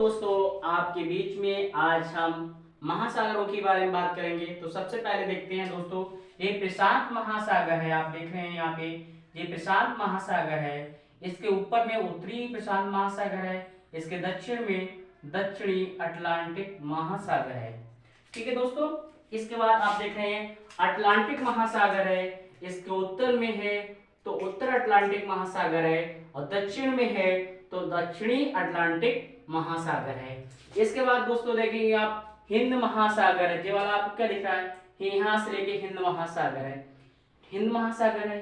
दोस्तों आपके बीच में आज हम महासागरों के बारे में बात करेंगे। तो सबसे पहले देखते हैं दोस्तों, ये प्रशांत महासागर है। आप देख रहे हैं यहाँ पे ये प्रशांत महासागर है। इसके ऊपर में उत्तरी प्रशांत महासागर है, इसके दक्षिण में दक्षिणी अटलांटिक महासागर है। ठीक है दोस्तों, इसके बाद आप देख रहे हैं अटलांटिक महासागर है। इसके उत्तर में है तो उत्तर अटलांटिक महासागर है, और दक्षिण में है तो दक्षिणी अटलांटिक महासागर है। इसके बाद दोस्तों देखेंगे आप हिंद महासागर है। ये वाला आपको क्या दिख रहा है, यहाँ से लेके हिंद महासागर है, हिंद महासागर है।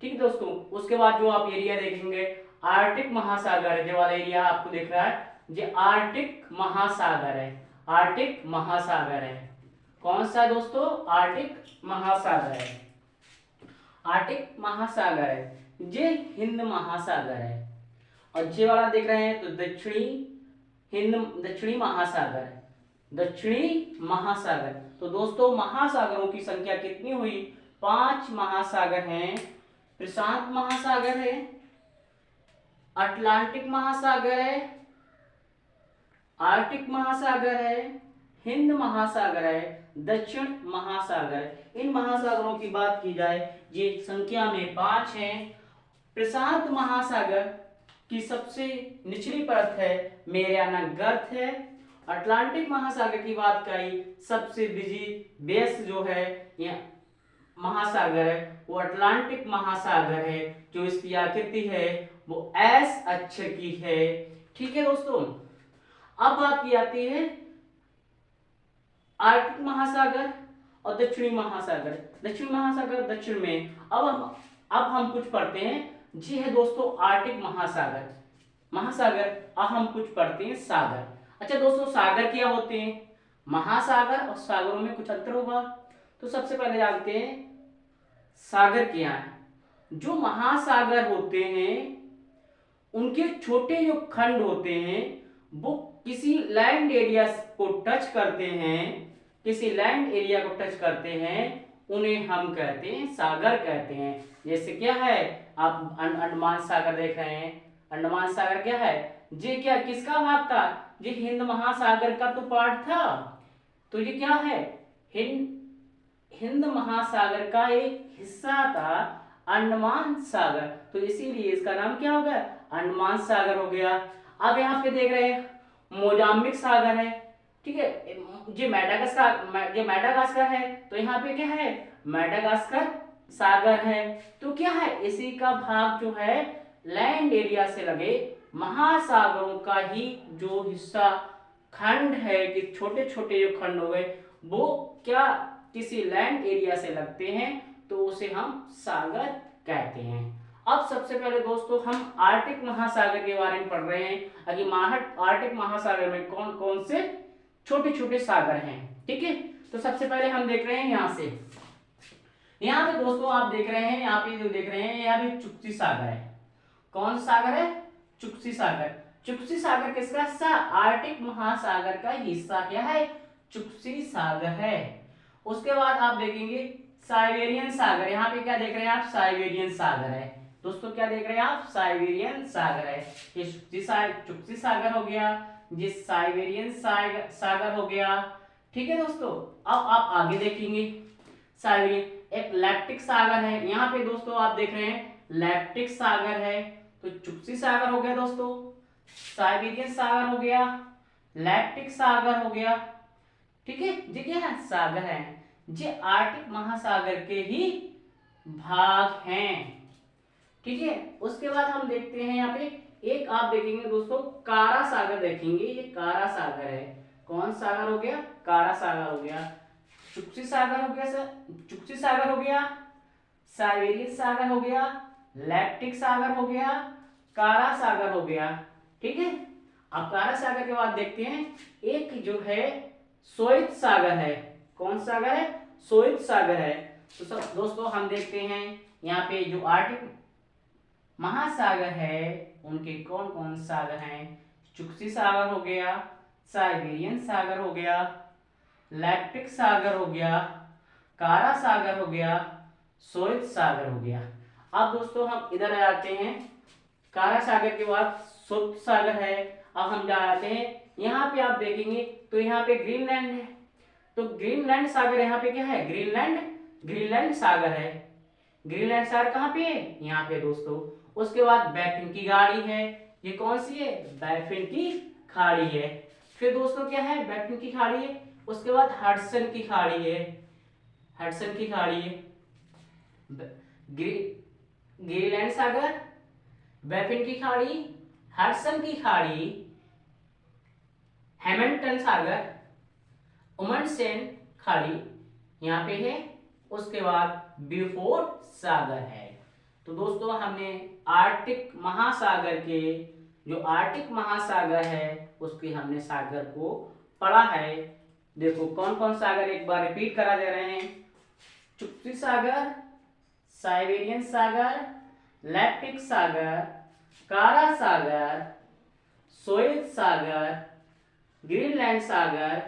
ठीक है दोस्तों, उसके बाद जो आप एरिया देखेंगे आर्टिक महासागर है। ये वाला एरिया आपको दिख रहा है, ये आर्टिक महासागर है, आर्टिक महासागर है। कौन सा दोस्तों, आर्टिक महासागर है, आर्टिक महासागर है। ये हिंद महासागर है। और ये वाला देख रहे हैं तो दक्षिणी हिंद दक्षिणी महासागर है, दक्षिणी महासागर। तो दोस्तों महासागरों की संख्या कितनी हुई, 5 महासागर हैं। प्रशांत महासागर है, अटलांटिक महासागर है, आर्टिक महासागर है, हिंद महासागर है, दक्षिण महासागर है। इन महासागरों की बात की जाए ये संख्या में 5 हैं। प्रशांत महासागर की सबसे निचली परत है मैरियाना गर्त है। अटलांटिक महासागर की बात करी, सबसे बेस जो है ये महासागर है वो अटलांटिक महासागर है। जो इसकी आकृति है वो एस अक्षर की है। ठीक है दोस्तों, अब बात की जाती है आर्कटिक महासागर और दक्षिणी महासागर। दक्षिणी महासागर दक्षिण में। अब हम कुछ पढ़ते हैं, जी है दोस्तों आर्कटिक महासागर, महासागर। अब हम कुछ पढ़ते हैं सागर। अच्छा दोस्तों, सागर क्या होते हैं, महासागर और सागरों में कुछ अंतर होगा। तो सबसे पहले जानते हैं सागर क्या है। जो महासागर होते हैं उनके छोटे जो खंड होते हैं वो किसी लैंड एरिया को टच करते हैं, किसी लैंड एरिया को टच करते हैं, उन्हें हम कहते हैं सागर कहते हैं। जैसे क्या है, आप अंडमान सागर देख रहे हैं। अंडमान सागर क्या है, ये क्या किसका भाग था, ये हिंद महासागर का तो पार्ट था। तो ये क्या है, हिंद महासागर का एक हिस्सा था अंडमान सागर। तो इसीलिए इसका नाम क्या हो गया, अंडमान सागर हो गया। अब यहाँ पे देख रहे हैं मोजाम्बिक सागर है। ठीक है, ये मेडागास्कर है। तो यहाँ पे क्या है, मेडागास्कर सागर है। तो क्या है, इसी का भाग जो है लैंड एरिया से लगे महासागरों का ही जो हिस्सा खंड है, कि छोटे छोटे जो खंड हो गए वो क्या किसी लैंड एरिया से लगते हैं, तो उसे हम सागर कहते हैं। अब सबसे पहले दोस्तों हम आर्कटिक महासागर के बारे में पढ़ रहे हैं। आर्कटिक महासागर में कौन कौन से छोटे छोटे सागर हैं। ठीक है, तो सबसे पहले हम देख रहे हैं यहाँ से, यहाँ पे दोस्तों आप देख रहे हैं, यहाँ पे जो देख रहे हैं यहाँ पे चुक्सी सागर है। कौन सागर है, चुक्सी सागर। चुक्सी सागर किसका हिस्सा, आर्कटिक महासागर का हिस्सा क्या है, चुक्सी सागर है। उसके बाद आप देखेंगे साइबेरियन सागर। यहाँ पे क्या देख रहे हैं आप, साइबेरियन सागर है। दोस्तों क्या देख रहे हैं आप, साइबेरियन सागर है। ये चुक्सी सागर हो गया, ये साइबेरियन सागर हो गया। ठीक है दोस्तों, अब आप आगे देखेंगे साइबेरियन, एक लैक्टिक सागर है। यहाँ पे दोस्तों आप देख रहे हैं लैक्टिक सागर है। तो चुक्सी सागर हो गया दोस्तों, साइबेरियन सागर हो गया, लैक्टिक सागर हो गया। ठीक है, ये क्या है, सागर है। ये आर्कटिक महासागर के ही भाग हैं। ठीक है, उसके बाद हम देखते हैं यहाँ पे एक आप देखेंगे दोस्तों कारा सागर देखेंगे। ये कारा सागर है। कौन सागर हो गया, कारा सागर हो गया। चुक्सी सागर हो गया सर, चुक्सी सागर हो गया, साइबेरियन सागर हो गया, लैक्टिक सागर हो गया, कारा सागर हो गया। ठीक है, अब कारा सागर के बाद देखते हैं एक जो है श्वेत सागर है। कौन सागर है, श्वेत सागर है। तो सब दोस्तों हम देखते हैं यहाँ पे जो आर्कटिक महासागर है उनके कौन कौन सागर हैं। चुक्सी सागर हो गया, साइबेरियन सागर हो गया, लैक्टिक सागर हो गया, कारा सागर हो गया, श्वेत सागर हो गया। अब दोस्तों हम इधर आ जाते हैं, कारा सागर के बाद श्वेत सागर है। अब हम जाते हैं यहाँ पे आप देखेंगे तो यहाँ पे ग्रीनलैंड है, तो ग्रीनलैंड सागर यहाँ पे क्या है, ग्रीनलैंड सागर है। ग्रीनलैंड सागर कहाँ पे है, यहाँ पे दोस्तों। उसके बाद बैफिन की खाड़ी है, ये कौन सी है, बैफिन की खाड़ी है। फिर दोस्तों क्या है, बैफिन की खाड़ी है। उसके बाद हडसन की खाड़ी है, हडसन की खाड़ी है। ग्रीनलैंड सागर, बैफिन की खाड़ी, हडसन की खाड़ी, हैमिल्टन सागर, उमंडसेन खाड़ी यहाँ पे है। उसके बाद ब्यूफोर्ट सागर है। तो दोस्तों हमने आर्कटिक महासागर के, जो आर्कटिक महासागर है उसके हमने सागर को पढ़ा है। देखो कौन कौन सागर, एक बार रिपीट करा दे रहे हैं। चुक्ती सागर, साइबेरियन सागर, लैक्टिक सागर, कारा सागर, सोएज सागर, ग्रीनलैंड सागर,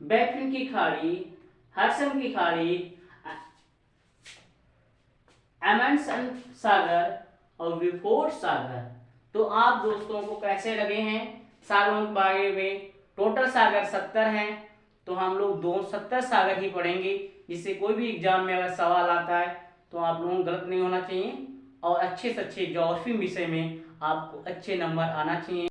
बैफिन की खाड़ी, हडसन की खाड़ी, एमंडसन सागर और ब्यूफोर्ट सागर। तो आप दोस्तों को कैसे लगे हैं सागरों के बारे में? टोटल सागर 70 हैं, तो हम लोग 270 सागर ही पढ़ेंगे, जिससे कोई भी एग्जाम में अगर सवाल आता है तो आप लोगों को गलत नहीं होना चाहिए और अच्छे से अच्छे ज्योग्राफी विषय में आपको अच्छे नंबर आना चाहिए।